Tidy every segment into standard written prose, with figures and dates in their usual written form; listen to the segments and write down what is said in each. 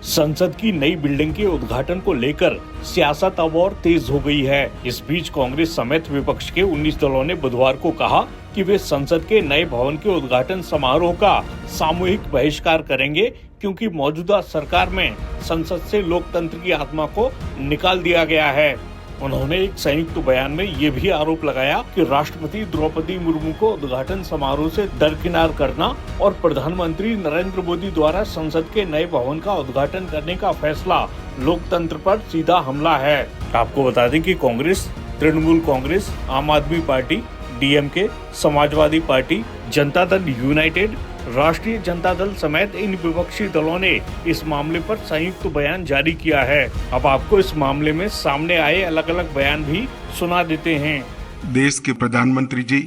संसद की नई बिल्डिंग के उद्घाटन को लेकर सियासत अब और तेज हो गई है। इस बीच कांग्रेस समेत विपक्ष के 19 दलों ने बुधवार को कहा कि वे संसद के नए भवन के उद्घाटन समारोह का सामूहिक बहिष्कार करेंगे, क्योंकि मौजूदा सरकार में संसद से लोकतंत्र की आत्मा को निकाल दिया गया है। उन्होंने एक संयुक्त बयान में ये भी आरोप लगाया कि राष्ट्रपति द्रौपदी मुर्मू को उद्घाटन समारोह से दरकिनार करना और प्रधानमंत्री नरेंद्र मोदी द्वारा संसद के नए भवन का उद्घाटन करने का फैसला लोकतंत्र पर सीधा हमला है। आपको बता दें कि कांग्रेस, तृणमूल कांग्रेस, आम आदमी party, DMK, Samajwadi party, Janata Dal United, राष्ट्रीय जनता दल समेत इन विपक्षी दलों ने इस मामले पर संयुक्त बयान जारी किया है। अब आपको इस मामले में सामने आए अलग अलग बयान भी सुना देते हैं। देश के प्रधानमंत्री जी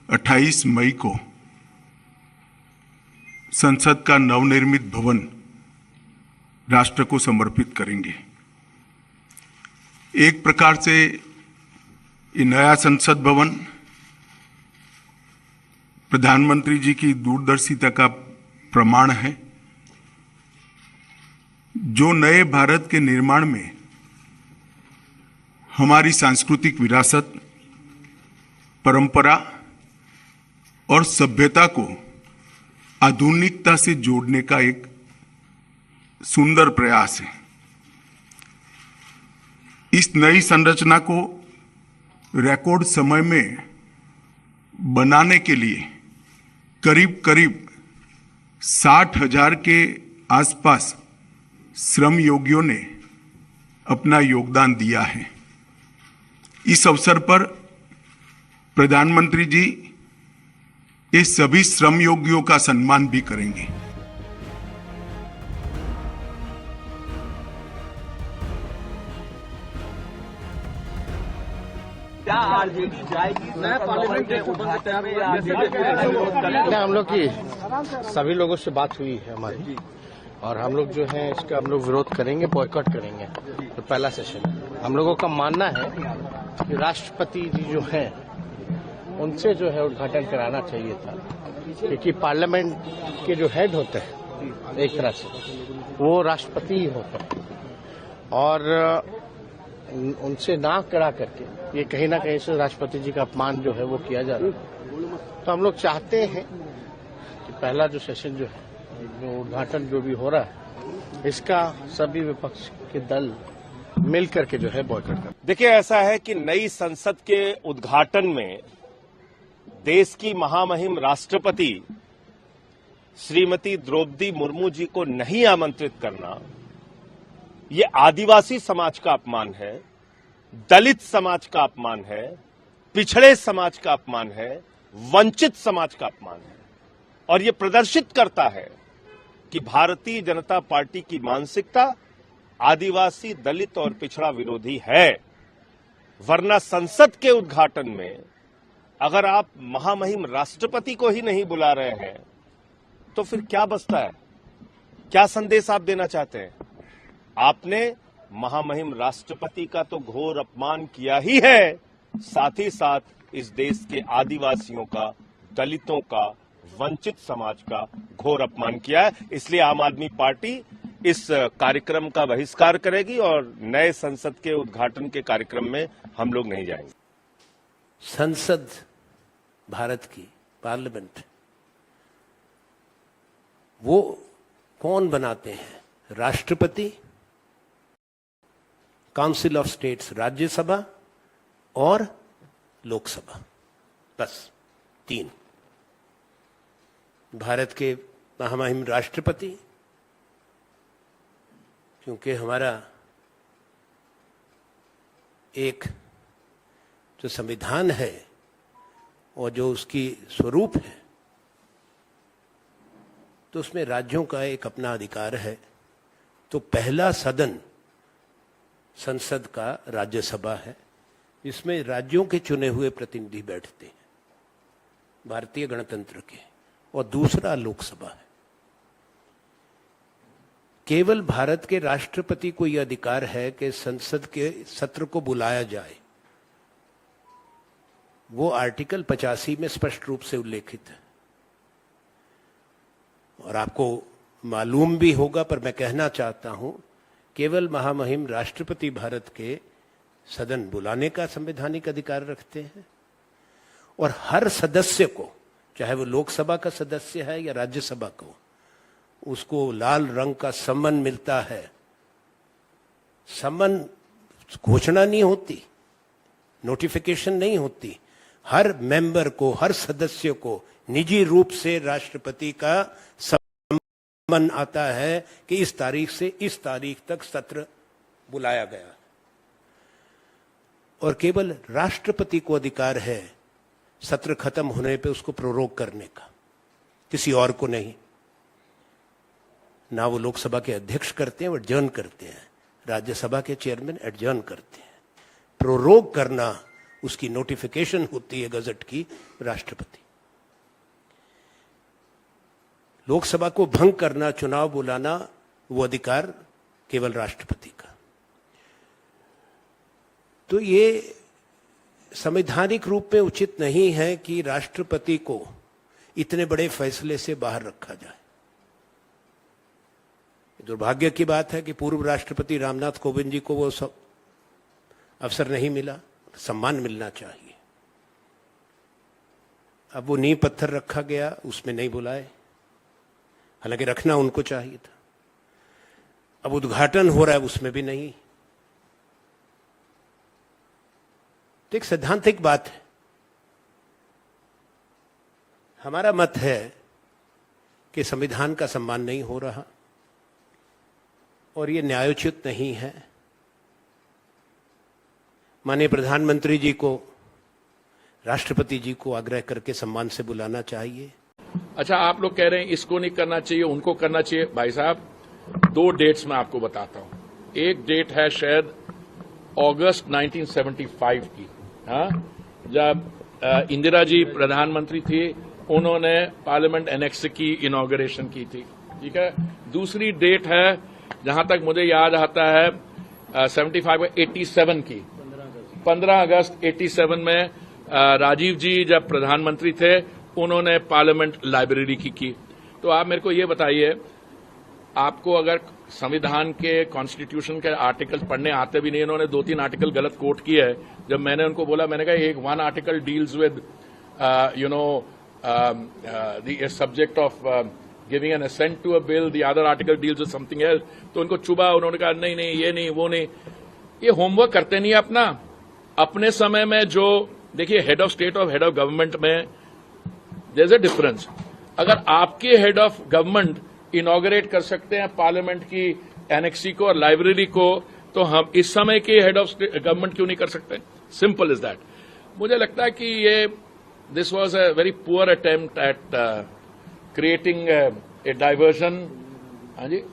28 मई को संसद का नवनिर्मित भवन राष्ट्र को समर्पित करेंगे। एक प्रकार से ये नया संसद भवन प्रधानमंत्री जी की दूरदर्शिता का प्रमाण है, जो नए भारत के निर्माण में हमारी सांस्कृतिक विरासत, परंपरा और सभ्यता को आधुनिकता से जोड़ने का एक सुंदर प्रयास है। इस नई संरचना को रिकॉर्ड समय में बनाने के लिए करीब 60,000 के आसपास श्रम योगियों ने अपना योगदान दिया है। इस अवसर पर प्रधानमंत्री जी इस सभी श्रम योगियों का सम्मान भी करेंगे। आरजेडी जाएगी नया पार्लियामेंट के उद्घाटन में? हम लोग की सभी लोगों से बात हुई है हमारी, और हम लोग जो है इसका हम लोग विरोध करेंगे, बॉयकॉट करेंगे। तो पहला सेशन हम लोगों का मानना है कि राष्ट्रपति जी जो है उनसे जो है उद्घाटन कराना चाहिए था, क्योंकि पार्लियामेंट के जो हेड होते हैं एक तरह से वो राष्ट्रपति ही होते हैं, और उनसे ना करा करके ये कहीं ना कहीं से राष्ट्रपति जी का अपमान जो है वो किया जा रहा है। तो हम लोग चाहते हैं कि पहला जो सेशन जो है, जो उद्घाटन जो भी हो रहा है, इसका सभी विपक्ष के दल मिल करके जो है बॉयकॉट कर। देखिए, ऐसा है कि नई संसद के उद्घाटन में देश की महामहिम राष्ट्रपति श्रीमती द्रौपदी मुर्मू जी को नहीं आमंत्रित करना, ये आदिवासी समाज का अपमान है, दलित समाज का अपमान है, पिछड़े समाज का अपमान है, वंचित समाज का अपमान है, और ये प्रदर्शित करता है कि भारतीय जनता पार्टी की मानसिकता आदिवासी, दलित और पिछड़ा विरोधी है। वरना संसद के उद्घाटन में अगर आप महामहिम राष्ट्रपति को ही नहीं बुला रहे हैं तो फिर क्या बचता है? क्या संदेश आप देना चाहते हैं? आपने महामहिम राष्ट्रपति का तो घोर अपमान किया ही है, साथ ही साथ इस देश के आदिवासियों का, दलितों का, वंचित समाज का घोर अपमान किया है। इसलिए आम आदमी पार्टी इस कार्यक्रम का बहिष्कार करेगी और नए संसद के उद्घाटन के कार्यक्रम में हम लोग नहीं जाएंगे। संसद भारत की पार्लियामेंट वो कौन बनाते हैं? राष्ट्रपति, काउंसिल ऑफ स्टेट्स राज्यसभा और लोकसभा, बस 3। भारत के महामहिम राष्ट्रपति, क्योंकि हमारा एक जो संविधान है और जो उसकी स्वरूप है, तो उसमें राज्यों का एक अपना अधिकार है। तो पहला सदन संसद का राज्यसभा है, इसमें राज्यों के चुने हुए प्रतिनिधि बैठते हैं, भारतीय गणतंत्र के, और दूसरा लोकसभा है। केवल भारत के राष्ट्रपति को यह अधिकार है कि संसद के सत्र को बुलाया जाए। वो आर्टिकल 85 में स्पष्ट रूप से उल्लेखित है। और आपको मालूम भी होगा, पर मैं कहना चाहता हूं, केवल महामहिम राष्ट्रपति भारत के सदन बुलाने का संवैधानिक अधिकार रखते हैं और हर सदस्य को, चाहे वो लोकसभा का सदस्य है या राज्यसभा को, उसको लाल रंग का सम्मन मिलता है। सम्मन घोषणा नहीं होती, नोटिफिकेशन नहीं होती, हर मेंबर को, हर सदस्य को निजी रूप से राष्ट्रपति का सम्मन आता है कि इस तारीख से इस तारीख तक सत्र बुलाया गया। और केवल राष्ट्रपति को अधिकार है सत्र खत्म होने पे उसको प्रोरोग करने का, किसी और को नहीं। ना वो लोकसभा के अध्यक्ष करते हैं, वो एडजर्न करते हैं, राज्यसभा के चेयरमैन एडजर्न करते हैं। प्रोरोग करना, उसकी नोटिफिकेशन होती है गजट की, राष्ट्रपति। लोकसभा को भंग करना, चुनाव बुलाना, वो अधिकार केवल राष्ट्रपति का। तो ये संवैधानिक रूप में उचित नहीं है कि राष्ट्रपति को इतने बड़े फैसले से बाहर रखा जाए। दुर्भाग्य की बात है कि पूर्व राष्ट्रपति रामनाथ कोविंद जी को वो सब अवसर नहीं मिला, सम्मान मिलना चाहिए। अब वो नींव पत्थर रखा गया, उसमें नहीं बुलाए, हालांकि रखना उनको चाहिए था। अब उद्घाटन हो रहा है, उसमें भी नहीं। तो एक सैद्धांतिक बात है। हमारा मत है कि संविधान का सम्मान नहीं हो रहा और ये न्यायोचित नहीं है। माननीय प्रधानमंत्री जी को, राष्ट्रपति जी को आग्रह करके सम्मान से बुलाना चाहिए। अच्छा, आप लोग कह रहे हैं इसको नहीं करना चाहिए, उनको करना चाहिए। भाई साहब, 2 डेट्स मैं आपको बताता हूं। एक डेट है शायद अगस्त 1975 की, हाँ, जब इंदिरा जी प्रधानमंत्री थी, उन्होंने पार्लियामेंट एनेक्स की इनॉग्रेशन की थी, ठीक है। दूसरी डेट है, जहां तक मुझे याद आता है, 87 की 15 अगस्त 87 में राजीव जी जब प्रधानमंत्री थे, उन्होंने पार्लियामेंट लाइब्रेरी की। तो आप मेरे को ये बताइए, आपको अगर संविधान के, कॉन्स्टिट्यूशन के आर्टिकल्स पढ़ने आते भी नहीं, इन्होंने 2-3 आर्टिकल गलत कोट किए है। जब मैंने उनको बोला, मैंने कहा एक 1 article deals with the subject of giving an assent to a bill, the other article deals with something else, तो उनको चुभा। उन्होंने कहा नहीं नहीं, ये नहीं, वो नहीं। ये होमवर्क करते नहीं अपना। अपने समय में जो, देखिए, हेड ऑफ स्टेट और हेड ऑफ गवर्नमेंट में देयर इज अ डिफरेंस। अगर आपके हेड ऑफ गवर्नमेंट इनॉग्रेट कर सकते हैं पार्लियामेंट की एनेक्सी को और लाइब्रेरी को, तो हम इस समय के हेड ऑफ गवर्नमेंट क्यों नहीं कर सकते? Simple is that. मुझे लगता है कि ये this was a very poor attempt at creating a diversion. हाँ जी,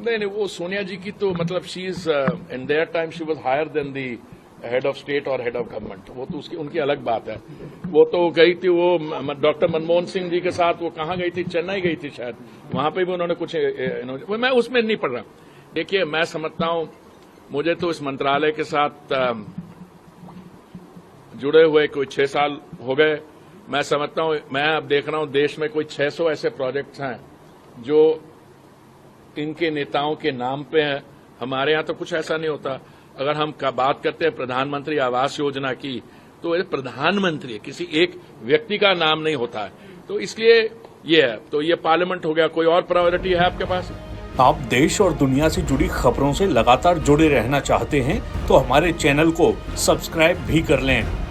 नहीं, वो सोनिया जी की तो मतलब she is in their time she was higher than the head of state और हेड ऑफ गवर्नमेंट। वो तो उसकी उनकी अलग बात है। वो तो गई थी, वो डॉक्टर मनमोहन सिंह जी के साथ, वो कहाँ गई थी? चेन्नई गई थी शायद। वहां पे भी उन्होंने कुछ, मैं उसमें नहीं पढ़ रहा। देखिए, मैं समझता हूं, मुझे तो इस मंत्रालय के साथ जुड़े हुए कोई 6 साल हो गए। मैं समझता हूं, मैं अब देख रहा हूं देश में कोई 600 ऐसे प्रोजेक्ट्स हैं जो इनके नेताओं के नाम पे हैं। हमारे यहां तो कुछ ऐसा नहीं होता। अगर हम बात करते हैं प्रधानमंत्री आवास योजना की, तो ये प्रधानमंत्री, किसी एक व्यक्ति का नाम नहीं होता है। तो इसलिए ये है, तो ये पार्लियामेंट हो गया। कोई और प्रायोरिटी है आपके पास? आप देश और दुनिया से जुड़ी खबरों से लगातार जुड़े रहना चाहते हैं तो हमारे चैनल को सब्सक्राइब भी कर लें।